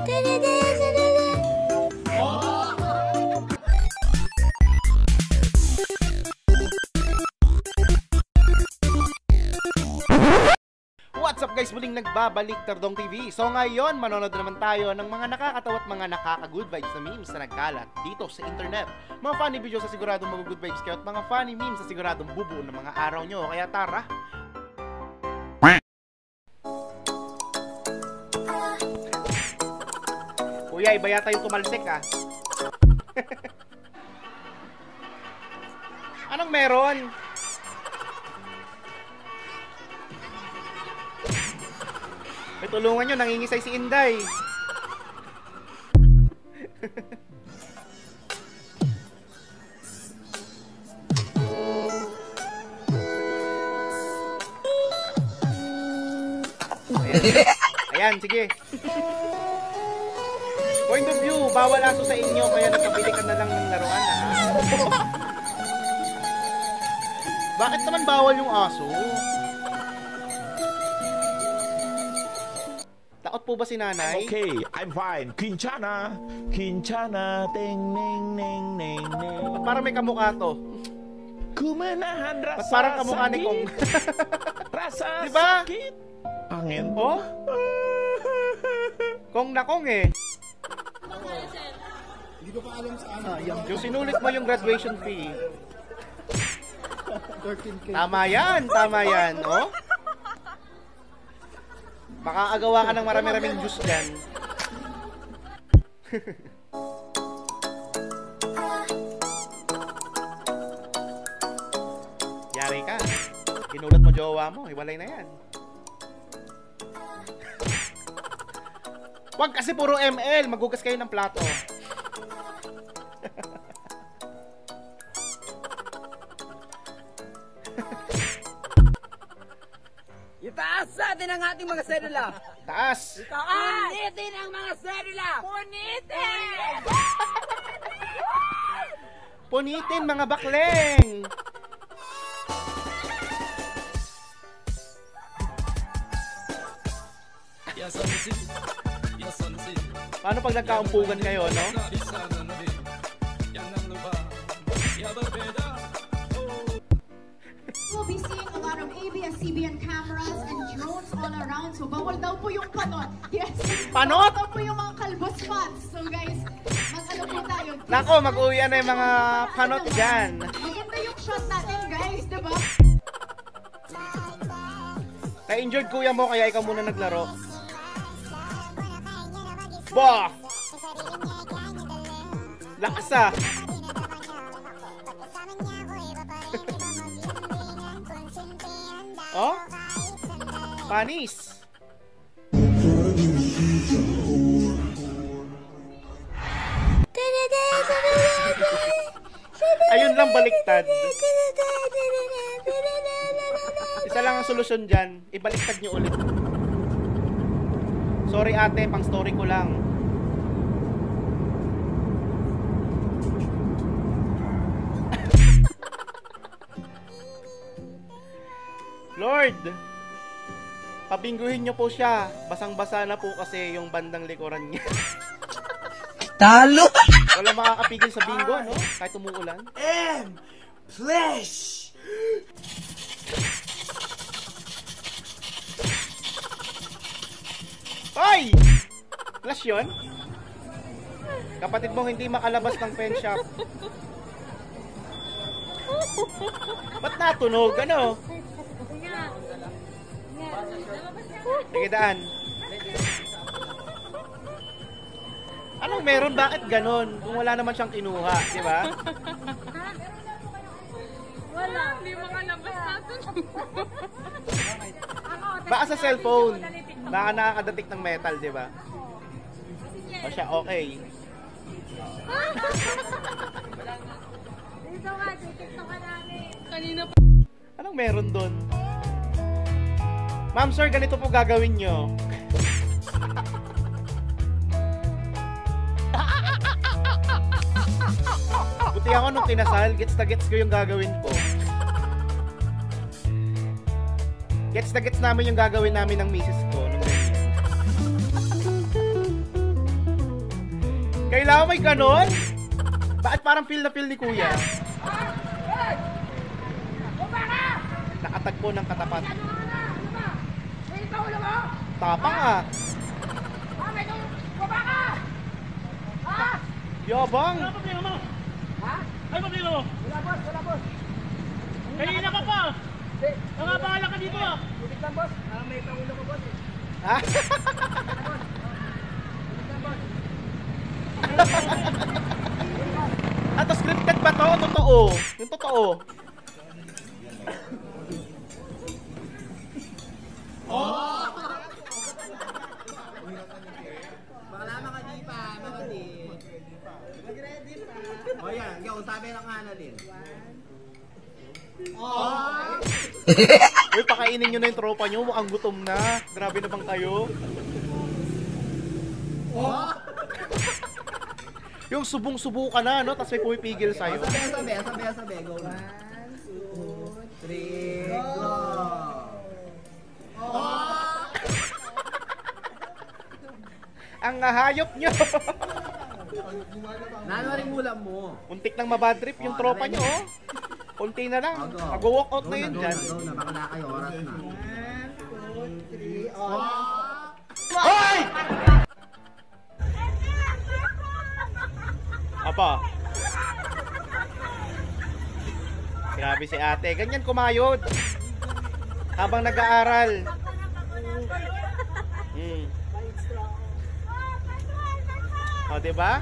What's up guys? Muling nagbabalik Tardong TV. So ngayon, manonood naman tayo ng mga nakakatawa at mga nakaka-good vibes na memes na nagkalat dito sa internet. Mga funny videos sa siguradong mag-good vibes kayo at mga funny memes sa siguradong bubuo ng mga araw nyo. Kaya tara! Kuya, iba yata yung tumalsik ah. Anong meron? May tulungan nyo, nangingisay si Inday. Ayan, sige. Point of view, bawal aso sa inyo, kaya nagpabili ka na lang ng laruan ha. Bakit naman bawal yung aso? Takot po ba si nanay? Okay, I'm fine. Quinchana, Quinchana, ting, ning, ning, ning, ning. Ba't parang may kamukha to? Kumanahan rasa. Ba't parang kamukha ni Kong? Rasa diba? sakit. Angin. Oh? Kong na Kong eh. Hindi ko pa alam sa ano. Yung sinulit mo yung graduation fee. 13K. Tama yan, oh. Makakagawa ka ng marami-raming juice dyan. Yari ka. Kinulat mo jowa mo, hiwalay na yan. Wag kasi puro ML, maghugas kayo ng plato. Itaas natin ang ating mga selula. Taas. Itaas! Punitin ang mga selula. Punitin! Punitin mga bakleng. Paano pag nagkaumpugan kayo, no? We'll be seeing a lot of ABS-CBN cameras and drones all around. So, bawal daw po yung panot. Yes. Panot? Bawal daw po yung mga kalbo spots. So, guys, mag-ano po tayo. Nako, mag-uwian na yung mga panot dyan. Maganda yung shot natin, guys. Diba? Na-injured kuya mo, kaya ikaw muna naglaro. Bah! Lakas ah! Oh? Panis! Ayun lang, baliktad. Isa lang ang solusyon dyan, ibaliktad nyo ulit. Sorry ate, pang story ko lang. Lord, pabingguhin nyo po siya. Basang-basa na po kasi yung bandang likuran niya. Talo! Wala makakapigil sa bingo, no? Kahit umuulan. And flesh! Hoy! Flash yun? Kapatid mong hindi makalabas ng pen shop. Ba't natunog? Ano? Sige, daan. Anong meron? Bakit ganon? Kung wala naman siyang kinuha, di ba? Wala. Hindi makalabas natin. Baka sa cellphone. Baka nakakadatik ng metal, di ba? O siya, okay. Dito nga, titiktok ka namin. Kanina pa. Anong meron doon? Ma'am sir, ganito po gagawin nyo. Buti ako nung kinasal, gets na gets ko yung gagawin ko. Gets na gets namin yung gagawin namin ng misis ko. Nung Kailangan may ganon? Bakit parang feel na feel ni Kuya? Nakatagpo ng katapat. Tapang ah. Yabang. Ano problema mo? Ha? Ano problema mo? Wala boss, wala boss. Kanina ka pa. Nangabahala ka dito ah. Butik lang boss. May pangulo ko boss eh. Ha? Ato scripted ba to? Totoo. Yung totoo. Bakla mga di pa, mga di. Mag-ready pa. O yan, yung sabi ng Annalyn. Uy, pakainin nyo na yung tropa nyo. Mukhang gutom na. Grabe na bang kayo? Yung subong-subo ka na, no? Tapos may pumipigil sa'yo. Sabi. Go. 1, 2, 3, go. Ang hayop nyo. Nano rin ulam mo. Untik nang mabad trip yung tropa nyo, oh. Kunti na lang. Mag-walk out na yun dyan. Go na, bakla kayo, oras na. 1, 2, 3, Hoy! Apa? Grabe si ate. Ganyan kumayod. Habang nag-aaral. O, diba?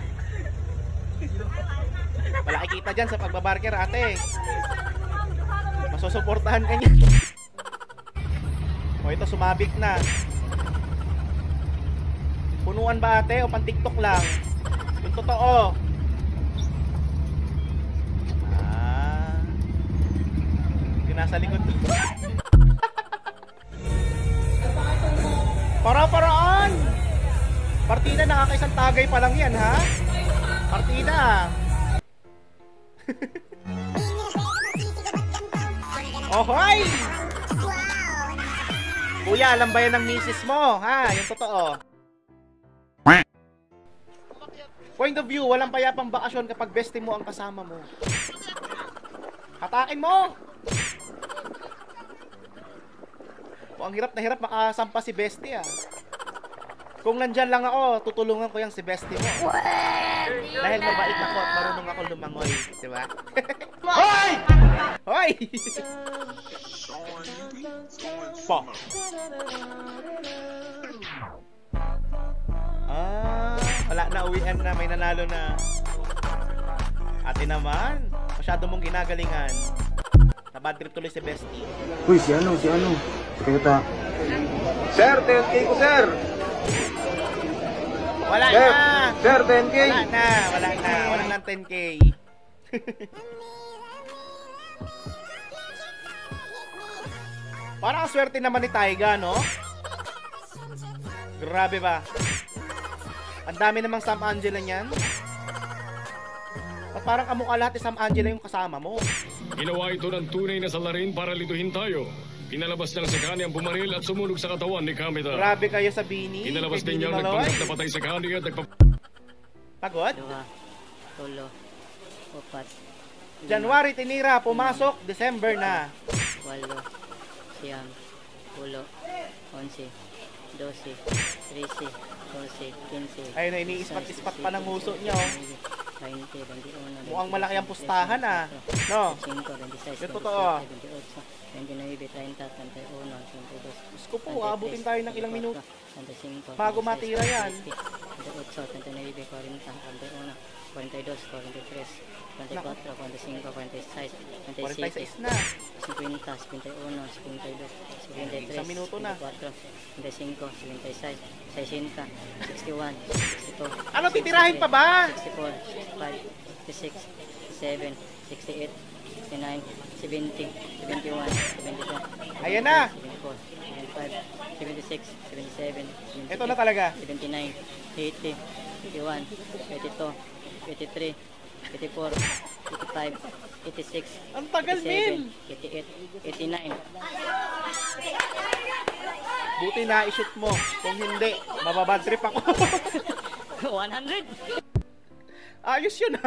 Wala kita dyan sa pagbabarker, ate. Masusuportahan ka niya. O, ito sumabik na. Punuan ba, ate? O pan TikTok lang? Yung totoo. Yung nasa likod. Para-paraan! Partida, nakakaisang tagay pa lang yan, ha? Partida. Ohoy! Kuya, alam ba yan ng misis mo, ha? Yung totoo. Point of view, walang payapang bakasyon kapag bestie mo ang kasama mo. Hatakin mo! O, ang hirap na hirap makasampa si bestie, ah. Kung nandyan lang ako, tutulungan ko yung si bestie mo. Dahil mabait ako at marunong ako lumangoy. Diba? Hoy! Hoy! Po. Wala na, uwian na, may nanalo na. Ate naman, masyado mong ginagalingan. Nabad trip tuloy si bestie. Uy, si ano? Si Kayuta. Sir, 10K ko, sir! Wala Sir, na! sir, 10K! Wala na. Wala lang 10K. Parang swerte naman ni Taiga, no? Grabe ba? Ang dami namang Sam Angela niyan. At parang kamukha lahat ni Sam Angela yung kasama mo. Ginawa ito ng tunay na salarin para lituhin tayo. Pinalabas niyang si Kani ang bumaril at sumunog sa katawan ni Kamita. Grabe kayo sa Bini. Pinalabas din niyang nagpanggap na patay si Kani at Pagod? 2, 3, 4, January tinira, pumasok, December na. 8, 9, 10, 11, 12, 13, 14, 15. Ayun na, iniispat-ispat pa ng huso niya, oh. 20, 21, Mukhang malaki ang pustahan, ah. No? 25, 26, Yung totoo. 27, 28, 29, 30, 31, 32. Diyos ko po, abutin tayo ng ilang minuto. 35, Bago matira yan. 28, 29, 40, 41, 42, 43, 44, 45, 46, 46 na. 50, 51, 52, 53, Isang minuto na. 54, 55, 56, 60, 61, 62. Ano, titirahin pa ba? 64, 65, 66, 67, 69, 70, 71, 72. Ayan na. 74, 75, 76, 77, 78, Ito na talaga. 79, 80, 81, 82, 83, 84, 85, 86, Ang tagal, Min. 88, 89. Buti na i-shoot mo. Kung hindi, mababad trip ako. 100. Ayos yun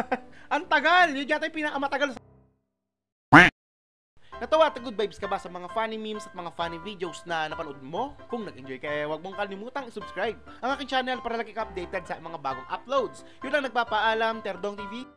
Ang tagal. Yun yata yung pinakamatagal. Natawa at good vibes ka ba sa mga funny memes at mga funny videos na napanood mo? Kung nag-enjoy ka, huwag mong kalimutang subscribe ang aking channel para lagi ka updated sa mga bagong uploads. Yun lang nagpapaalam, Terdong TV.